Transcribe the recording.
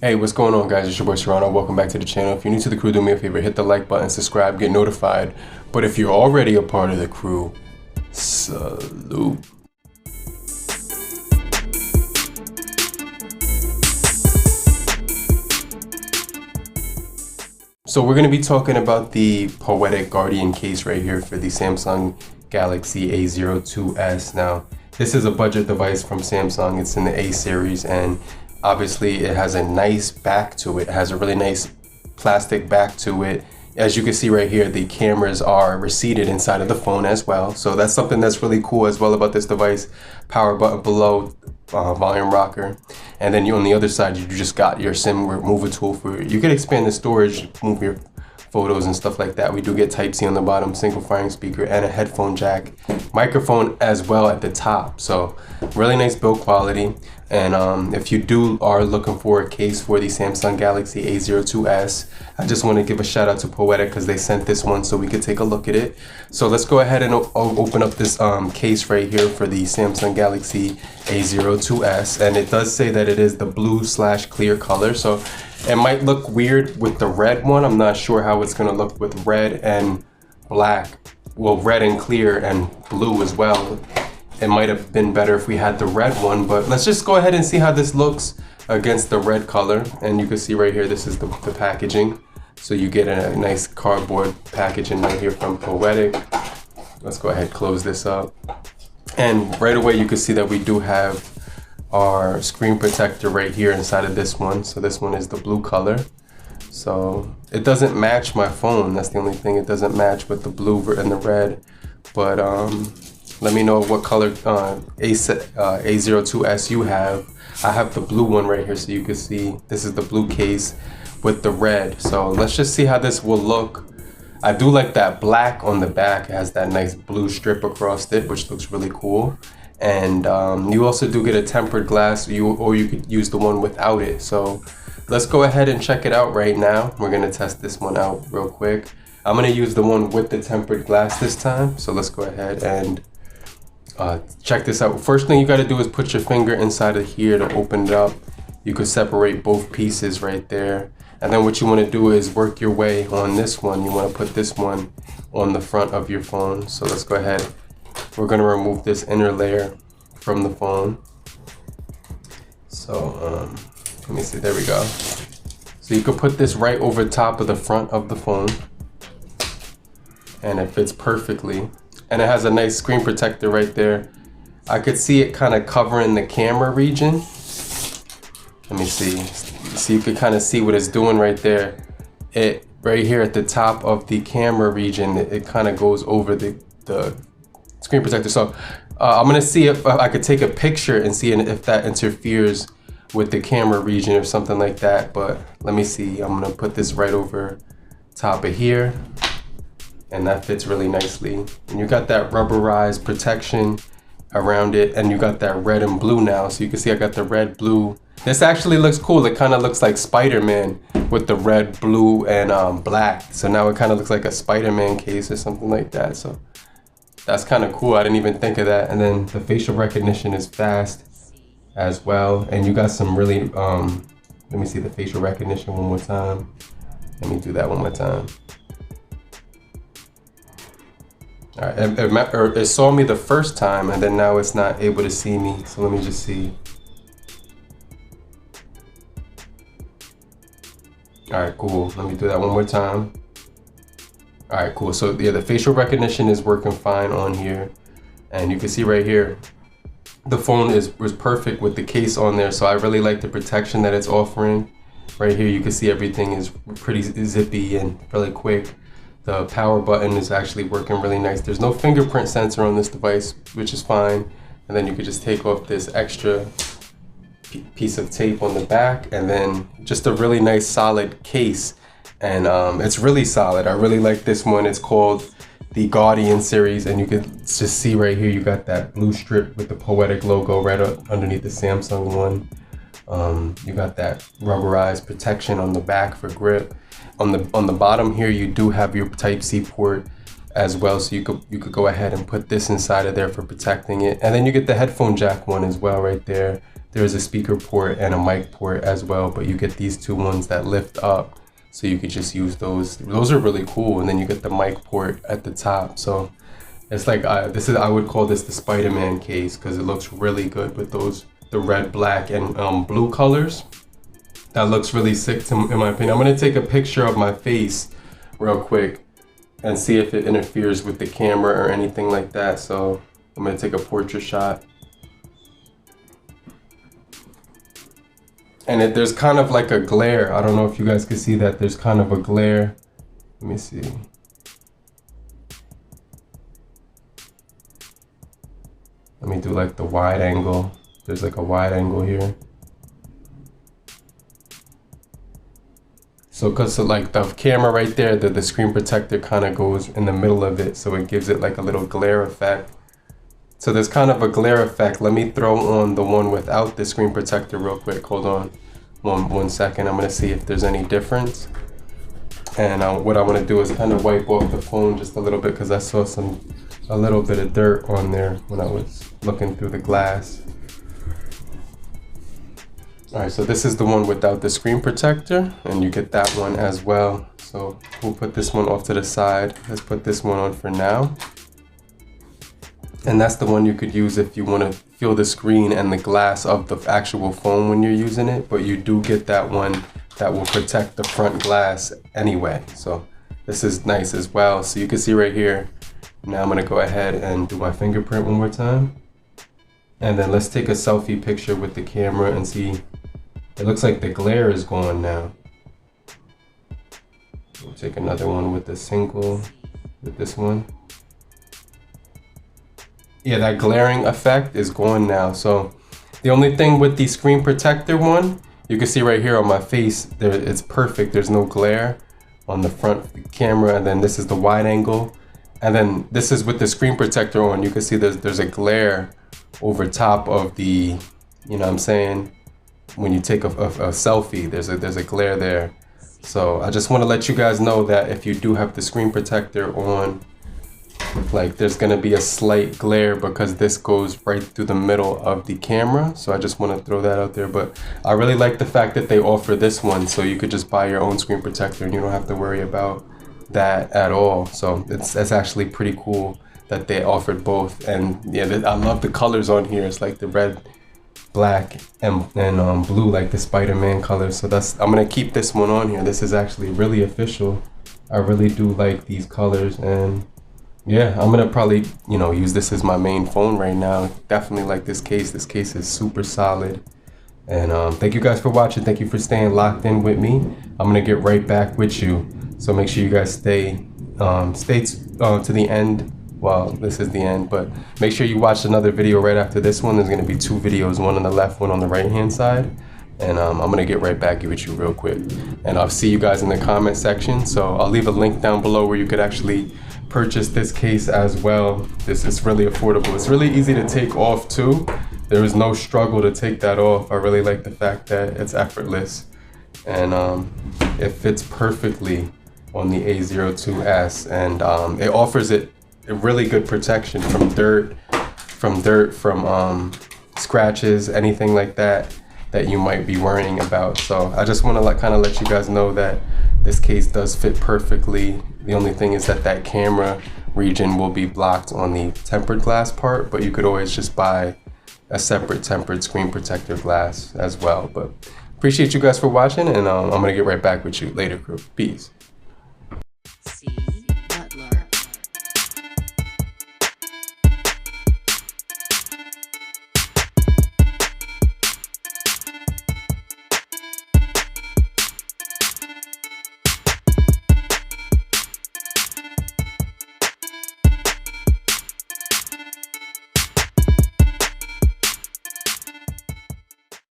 Hey, what's going on, guys? It's your boy Serrano. Welcome back to the channel. If you're new to the crew, do me a favor, hit the like button, subscribe, get notified. But if you're already a part of the crew, salute. So we're going to be talking about the Poetic Guardian case right here for the Samsung Galaxy A02S. Now, this is a budget device from Samsung. It's in the A series, and obviously it has a nice back to it. It has a really nice plastic back to it. As you can see right here, the cameras are receded inside of the phone as well. So that's something that's really cool as well about this device. Power button below, volume rocker. And then on the other side, you just got your SIM removal tool for, you can expand the storage, move your photos and stuff like that. We do get Type-C on the bottom, single firing speaker, and a headphone jack, microphone as well at the top. So really nice build quality. And if you are looking for a case for the Samsung Galaxy A02S, I just want to give a shout out to Poetic because they sent this one so we could take a look at it. So let's go ahead and open up this case right here for the Samsung Galaxy A02S. And it does say that it is the blue/clear color. So it might look weird with the red one. I'm not sure how it's going to look with red and black. Well, red and clear and blue as well. It might have been better if we had the red one, but let's just go ahead and see how this looks against the red color. And you can see right here, this is the packaging. So you get a nice cardboard packaging right here from Poetic. Let's go ahead and close this up. And right away, you can see that we do have our screen protector right here inside of this one. So this one is the blue color. So it doesn't match my phone. That's the only thing. It doesn't match with the blue and the red. But let me know what color A02S you have. I have the blue one right here, so you can see this is the blue case with the red. So let's just see how this will look. I do like that black on the back. It has that nice blue strip across it, which looks really cool. And you also do get a tempered glass, or you could use the one without it. So let's go ahead and check it out right now. We're gonna test this one out real quick. I'm gonna use the one with the tempered glass this time. So let's go ahead and check this out. First thing you got to do is put your finger inside of here to open it up. You could separate both pieces right there. And then what you want to do is work your way on this one. You want to put this one on the front of your phone. So let's go ahead. We're going to remove this inner layer from the phone. So let me see. There we go. So you could put this right over top of the front of the phone. And it fits perfectly. And it has a nice screen protector right there. I could see it kind of covering the camera region. Let me see. So you could kind of see what it's doing right there. It right here at the top of the camera region, it kind of goes over the screen protector. So I'm gonna see if I could take a picture and see if that interferes with the camera region or something like that. But let me see. I'm gonna put this right over top of here. And that fits really nicely. And you got that rubberized protection around it, and you got that red and blue now. So you can see I got the red, blue. This actually looks cool. It kind of looks like Spider-Man with the red, blue, and black. So now it kind of looks like a Spider-Man case or something like that. So that's kind of cool. I didn't even think of that. And then the facial recognition is fast as well. And you got some really, let me see the facial recognition one more time. Let me do that one more time. All right, it saw me the first time, and then now it's not able to see me. So let me just see. All right, cool. Let me do that one more time. All right, cool. So yeah, the facial recognition is working fine on here. And you can see right here, the phone was perfect with the case on there. So I really like the protection that it's offering. Right here, you can see everything is pretty zippy and really quick. The power button is actually working really nice. There's no fingerprint sensor on this device, which is fine. And then you could just take off this extra piece of tape on the back, and then just a really nice solid case. And it's really solid. I really like this one. It's called the Guardian series, and you can just see right here, you got that blue strip with the Poetic logo right underneath the Samsung one. You got that rubberized protection on the back for grip. On the bottom here, you do have your Type-C port as well, so you could go ahead and put this inside of there for protecting it. And then you get the headphone jack one as well right there there's a speaker port and a mic port as well, but you get these two ones that lift up, so you could just use those. Those are really cool. And then you get the mic port at the top. So it's like, I would call this the Spider-Man case, because it looks really good with the red, black, and blue colors. That looks really sick in my opinion. I'm gonna take a picture of my face real quick and see if it interferes with the camera or anything like that. So I'm gonna take a portrait shot. And there's kind of like a glare. I don't know if you guys can see that. There's kind of a glare. Let me see. Let me do like the wide angle. There's like a wide angle here. So cause like the camera right there, the screen protector kind of goes in the middle of it. So it gives it like a little glare effect. So there's kind of a glare effect. Let me throw on the one without the screen protector real quick. Hold on one second. I'm gonna see if there's any difference. And what I wanna do is kind of wipe off the phone just a little bit, because I saw a little bit of dirt on there when I was looking through the glass. All right, so this is the one without the screen protector, and you get that one as well. So we'll put this one off to the side. Let's put this one on for now. And that's the one you could use if you want to feel the screen and the glass of the actual phone when you're using it, but you do get that one that will protect the front glass anyway. So this is nice as well. So you can see right here. Now I'm gonna go ahead and do my fingerprint one more time. And then let's take a selfie picture with the camera and see. It looks like the glare is gone now. We'll take another one with the single, with this one. Yeah, that glaring effect is gone now. So the only thing with the screen protector one, you can see right here on my face, there it's perfect. There's no glare on the front camera. And then this is the wide angle. And then this is with the screen protector on. You can see there's a glare over top of the, you know what I'm saying? When you take a selfie, there's a glare there. So I just want to let you guys know that if you do have the screen protector on, like there's gonna be a slight glare because this goes right through the middle of the camera. So I just want to throw that out there. But I really like the fact that they offer this one, so you could just buy your own screen protector and you don't have to worry about that at all. So that's actually pretty cool that they offered both. And yeah, I love the colors on here. It's like the red, black, and blue, like the Spider-Man color. So I'm gonna keep this one on here. This is actually really official. I really do like these colors, and yeah, I'm gonna probably, you know, use this as my main phone right now. Definitely like this case. This case is super solid. And thank you guys for watching. Thank you for staying locked in with me. I'm gonna get right back with you. So make sure you guys stay to the end. Well, this is the end, but make sure you watch another video right after this one. There's gonna be two videos, one on the left, one on the right-hand side. And I'm gonna get right back with you real quick. And I'll see you guys in the comment section. So I'll leave a link down below where you could actually purchase this case as well. This is really affordable. It's really easy to take off too. There is no struggle to take that off. I really like the fact that it's effortless. And it fits perfectly on the A02S. And it offers it a really good protection from dirt, from scratches, anything like that you might be worrying about. So I just want to kind of let you guys know that this case does fit perfectly. The only thing is that camera region will be blocked on the tempered glass part, but you could always just buy a separate tempered screen protector glass as well. But appreciate you guys for watching, and I'm gonna get right back with you later, crew. Peace.